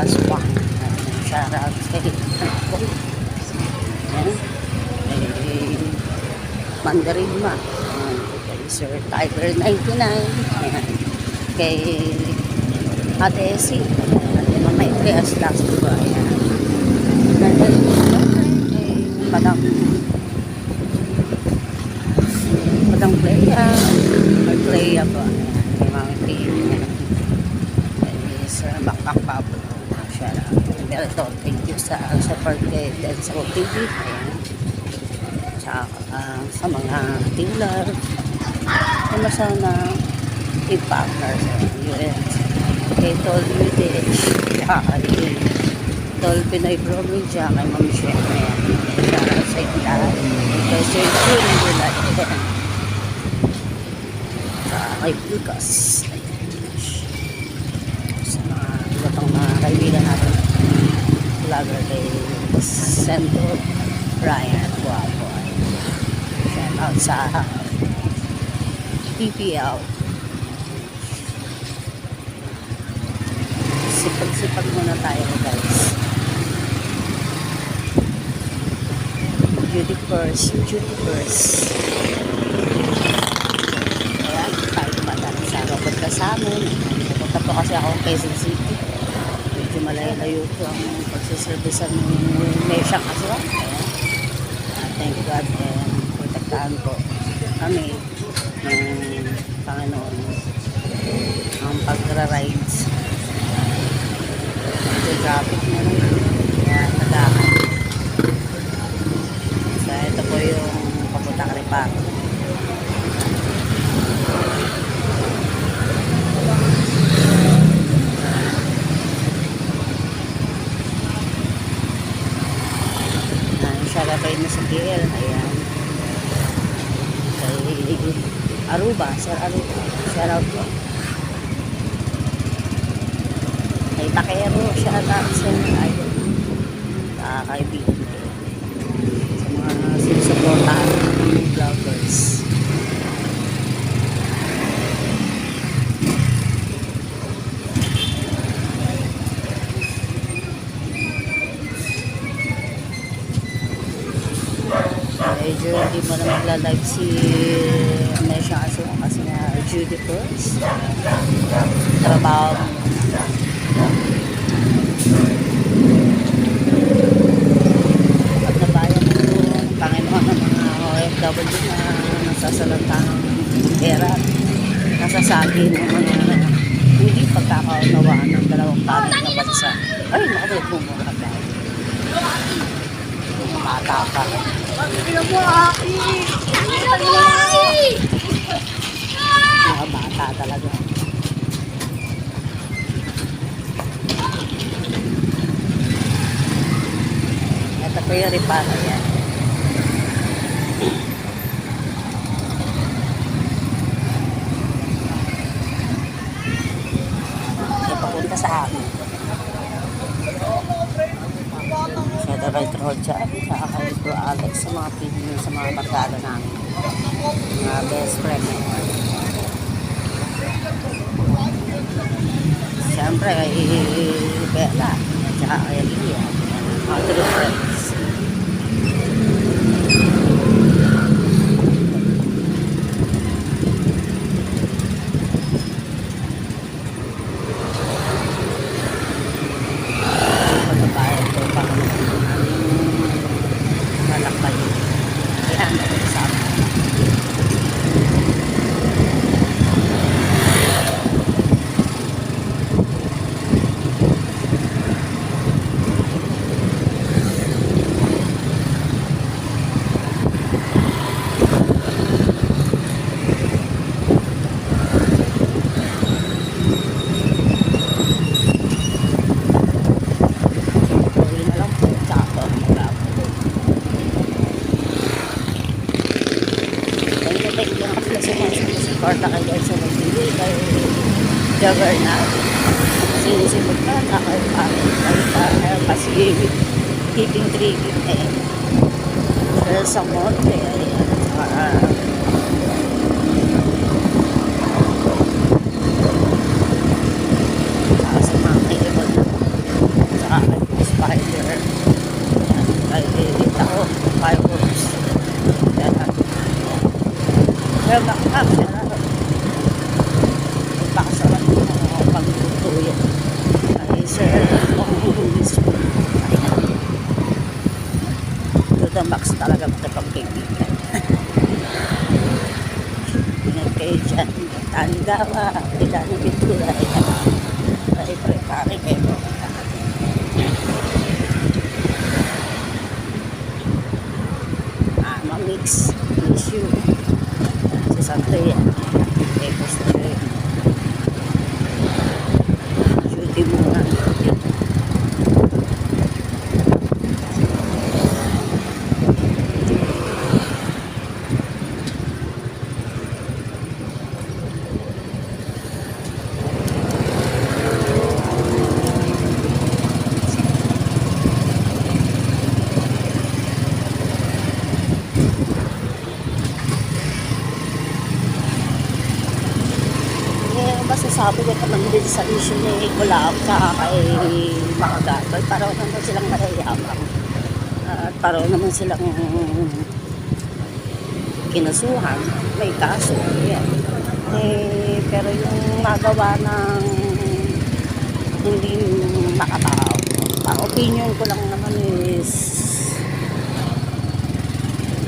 Aswang. Shoutout kay kay Mandarin Ma, kay Sir Tiger 99, ayan, kay Ate Essie, Ate Mama Andreas last ko, ayan, kay Madam Playa po, ayan, kay Mami Playa, kay Sir Bakbak Pablo, shout out, thank you sa support kay Densa TV, ayan, sa mga dealer na sana i-partner sa US kay Tol Udich, kay Tol Pinoy Provincia, kay Ma'am Shena, sa ilan, kay Sir June Bulat, kay Lucas, sa mga ibatang mga kaibigan natin vlogger, kay Sento Ryan Guapo, shout out sa TPL. Sipag-sipag muna tayo guys. Beauty first. Ayan, tayo madalang sa punta sa amin. Pupunta po kasi ako Quezon City. Medyo malayo po ang pagsiservisan ng Mesha Aswang. Ayan. Thank God and protektahan po kami ng Panginoon ang pagra-rides. Medyo traffic na rin, kaya nagahan. So ito po yung papunta Karipak. Siya kayo na sa KL, ayan, kay Aruba, Sir Aruba, shout out po. Kay Takero, shout out sa mga idol, kaibigan ko, sa mga sinusuportahan ng vloggers. Medyo hindi mo na magla-live si Mesha Aswang kasi nga Judy first trabaho at nabayan ng Panginoon ng mga OFW na nasasalanta ng pera, nasasagi ng mga hindi pagkakaunawaan ng dalawang panig na bansa. Ay, nakatulog mo mga tayo, mata ka. Mga bata talaga. Ito po yung ripano yan. Ipapunta sa amin. Ito right road siya. Saka kay Bro Alex sa mga pinili sa mga barkada namin. Mga best friend. Siyempre kay Bella. Saka kay Lilia. Mga true friends. Suporta kayo guys sa TV kay Juggernaut. Sinisipot ka, kaya kasi keeping trigging sa monte. Sa mga kaibigan. the max talaga makipagkaibigan. Ingat kayo dyan. Taligawa, Ilano Pintura, ay pare kayo. Mamix, issue, si Santoya, Ecos na rin. Shooting muna. Masasabi ko naman din sa issue ni Kulab tsaka kay Makagatol, paroon naman silang marayamang at paroon naman silang kinasuhan, may kaso yan. Pero yung magawa ng hindi makatao, ang opinion ko lang naman is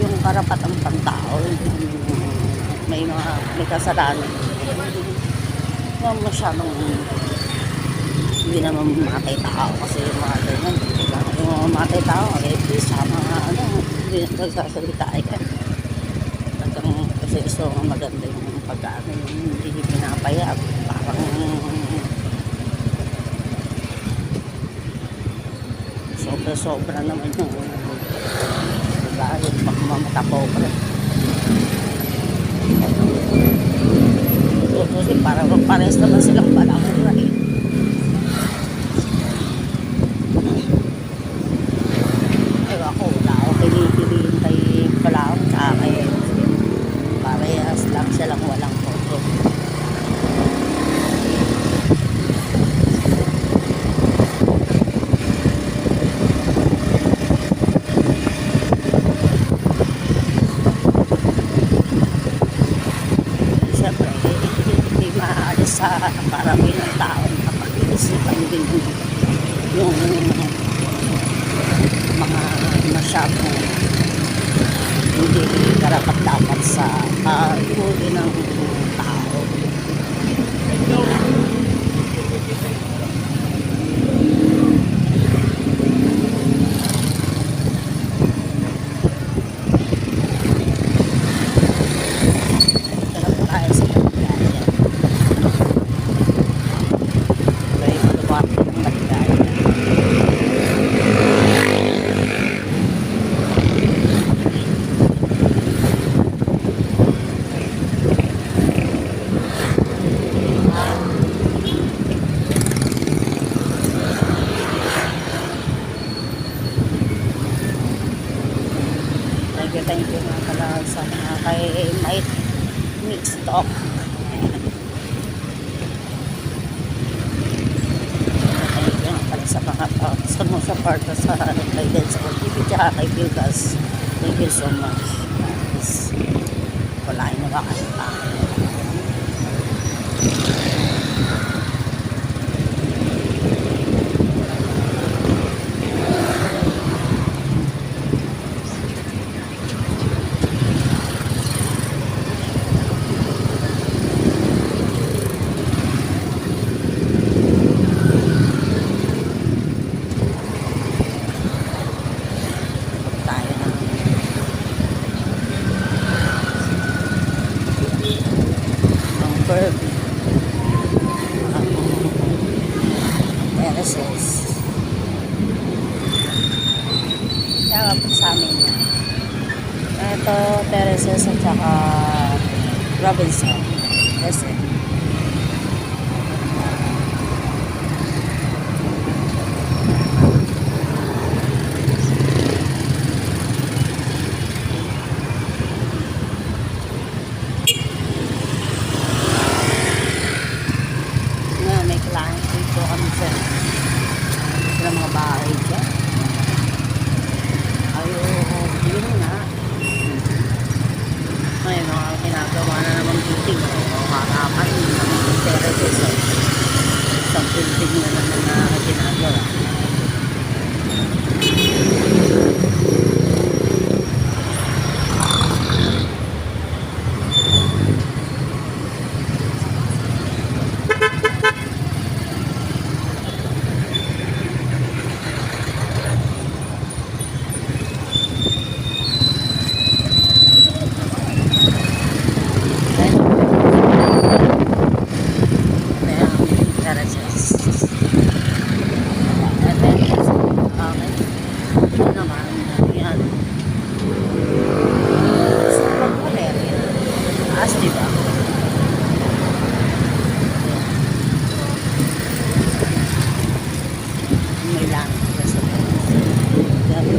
yung karapatang pantao, may kasalanan na masyadong hindi naman matay tao kasi yung mga ganyan, diba? Yung mga matay tao, at least sa mga hindi nagsasalita ka. Kasi gusto nga maganda yung pagkaano, yung hindi pinapayag, parang sobra naman yung diba, yung mamatapobre. Kasi parang pares naman silang balakura eh. Ako, wala ako pinipiliin kay Palaw sa akin. Parehas lang silang walang photo. Siyempre, hindi maalis sa karamihan ng tao na pag-iisipan din yung mga masyadong hindi karapat-dapat sa huli ng tao. Thank you nga pala sa mga kay Might Mix Talk. Thank you nga pala sa mga sumusuporta sa guidance ko TV tsaka kay Pilgas. Thank you so much. Wala yung nakakanta. Verb Tereses kaya po sa amin ito Tereses at saka Robinson kasi sila mga bahay dyan. Yun nga. May mga ginagawa na naman building. Harapan ng terraces. Isang building na naman na ginagawa.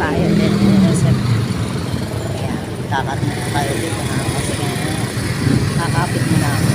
tayo din. Kaya, kakat na lang tayo dito na kasi kakapit mo na ako.